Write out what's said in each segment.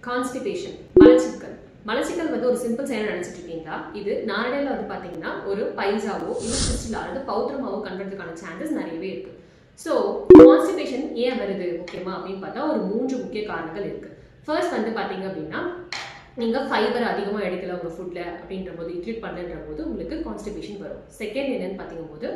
Constipation, மலச்சிக்கல். மலச்சிக்கல் வந்து ஒரு சிம்பிள் செயல் நினைச்சிட்டு இருக்கீங்களா? இது நாளடைவில் வந்து பாத்தீங்கன்னா ஒரு பைல்ஸாவோ இல்லை சிஸ்டிலா அல்லது பௌத்திரமாவோ கண்டுறதுக்கான சான்சஸ் நிறையவே இருக்கு. ஸோ கான்ஸ்டிபேஷன் ஏன் வருது முக்கியமா அப்படின்னு பார்த்தா ஒரு 3 முக்கிய காரணங்கள் இருக்கு. ஃபர்ஸ்ட் வந்து பாத்தீங்க அப்படின்னா நீங்கள் ஃபைபர் அதிகமாக எடுக்கல உங்கள் ஃபுட்டில் அப்படின்ற போது இன்க்ளூட் பண்ணுற போது உங்களுக்கு கான்ஸ்டிபேஷன் வரும். செகண்ட் என்னன்னு பார்த்தீங்கும் போது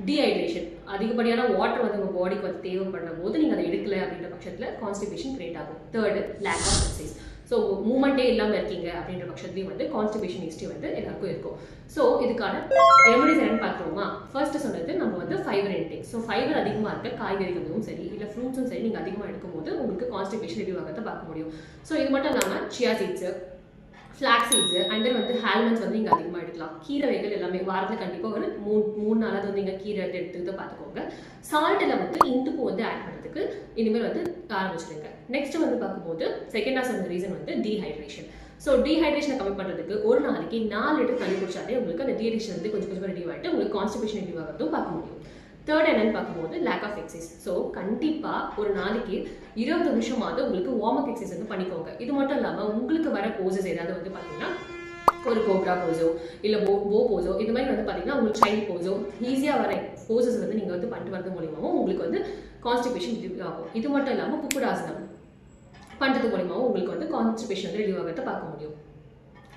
டீஹைட்ரேஷன், அதிகப்படியான வாட்டர் வந்து உங்கள் பாடிக்கு வந்து தேவைப்படுற போது நீங்கள் அதை எடுக்கல அப்படின்ற பட்சத்தில் கான்ஸ்டிபேஷன் கிரியேட் ஆகும். Third lack of exercise. So மூமெண்ட்டே இல்லாமல் இருக்கீங்க அப்படின்ற பட்சத்துலேயும் வந்து கான்ஸ்டிபேஷன் ஹிஸ்ட்ரி வந்து எல்லாருக்கும் இருக்கும். ஸோ இதுக்கான ரெமடிஸ் என்னன்னு பார்க்குறோமா? ஃபர்ஸ்ட் சொன்னது நம்ம வந்து ஃபைபர் இன்டேக். ஸோ ஃபைபர் அதிகமாக இருக்க காய்கறிகளும் சரி இல்லை ஃப்ரூட்ஸும் சரி நீங்கள் அதிகமாக எடுக்கும்போது உங்களுக்கு கான்ஸ்டிபேஷன் ரிடியூ ஆகிறத பார்க்க முடியும். ஸோ இது மட்டும் இல்லாமல் chia seeds, flax seeds and then வந்து ஆல்மண்ட்ஸ் வந்து நீங்கள் அதிகமாக எடுக்கலாம். கீரை வகைகள் எல்லாமே வாரத்தில் கண்டிப்பாக ஒரு மூணு நாளாவது வந்து நீங்கள் கீரை எடுத்துக்கிட்டு பார்த்துக்கோங்க. சால்ட்டில் வந்து இந்துப்பு வந்து ஆட் பண்ணுறதுக்கு இனிமேல் வந்து ஆரம்பிச்சிடுங்க. நெக்ஸ்ட் வந்து பார்க்கும்போது செகண்டாக சொன்ன ரீசன் வந்து டீஹைட்ரேஷன். ஸோ டீஹைட்ரேஷனை கம்மி பண்ணுறதுக்கு ஒரு நாளைக்கு 4 லிட்டர் தண்ணி குடிச்சாலே உங்களுக்கு அந்த டீஹைட்ரேஷன் வந்து கொஞ்சம் கொஞ்சமாக ரெடியூ ஆகிட்டு உங்களுக்கு கான்ஸ்டிபேஷன் ரெடியூ ஆகிறதும் பார்க்க முடியும். தேர்ட் என்னன்னு பார்க்கும்போது லேக் ஆஃப் எக்ஸசைஸ். ஸோ கண்டிப்பாக ஒரு நாளைக்கு 20 நிமிஷமாவது உங்களுக்கு வார்ம் அப் எக்ஸசைஸ் வந்து பண்ணிக்கோங்க. இது மட்டும் இல்லாமல் உங்களுக்கு வர போசஸ் ஏதாவது வந்து பார்த்தீங்கன்னா ஒரு கோப்ரா போஸோ இல்லை போ போஸோ இது மாதிரி வந்து பார்த்தீங்கன்னா உங்களுக்கு சைல்ட் போஸோ ஈஸியாக வர போசஸ் வந்து நீங்கள் வந்து பண்ணிட்டு வரது மூலியமாகவும் உங்களுக்கு வந்து கான்ஸ்டிபேஷன் ரிடியூ ஆகும். இது மட்டும் இல்லாமல் குக்குடாசனம் பண்ணுறது மூலியமாகவும் உங்களுக்கு வந்து கான்ஸ்டிபேஷன் வந்து ரிடியூ ஆகிறத பார்க்க முடியும்.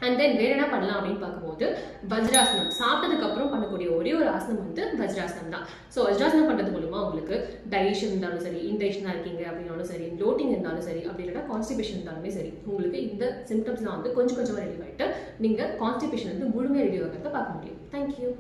அண்ட் தென் வேறு என்ன பண்ணலாம் அப்படின்னு பார்க்கும்போது வஜ்ராசனம். சாப்பிட்டதுக்கு அப்புறம் பண்ணக்கூடிய ஒரே ஒரு ஆசனம் வந்து வஜ்ராசனம் தான். ஸோ வஜ்ராசனம் பண்ணுறது மூலமா உங்களுக்கு டைஜஷன் இருந்தாலும் சரி, இன்டைஜஷனாக இருக்கீங்க அப்படின்னாலும் சரி, ப்ளோட்டிங் இருந்தாலும் சரி, அப்படி இல்லைனா கான்ஸ்டிபேஷன் இருந்தாலுமே சரி, உங்களுக்கு இந்த சிம்டம்ஸ்லாம் வந்து கொஞ்சம் கொஞ்சமாக ரெடியூ ஆகிட்டு நீங்கள் கான்ஸ்டிபேஷன் வந்து முழுமையாக ரெடியூ ஆகிறத பார்க்க முடியும். தேங்க்யூ.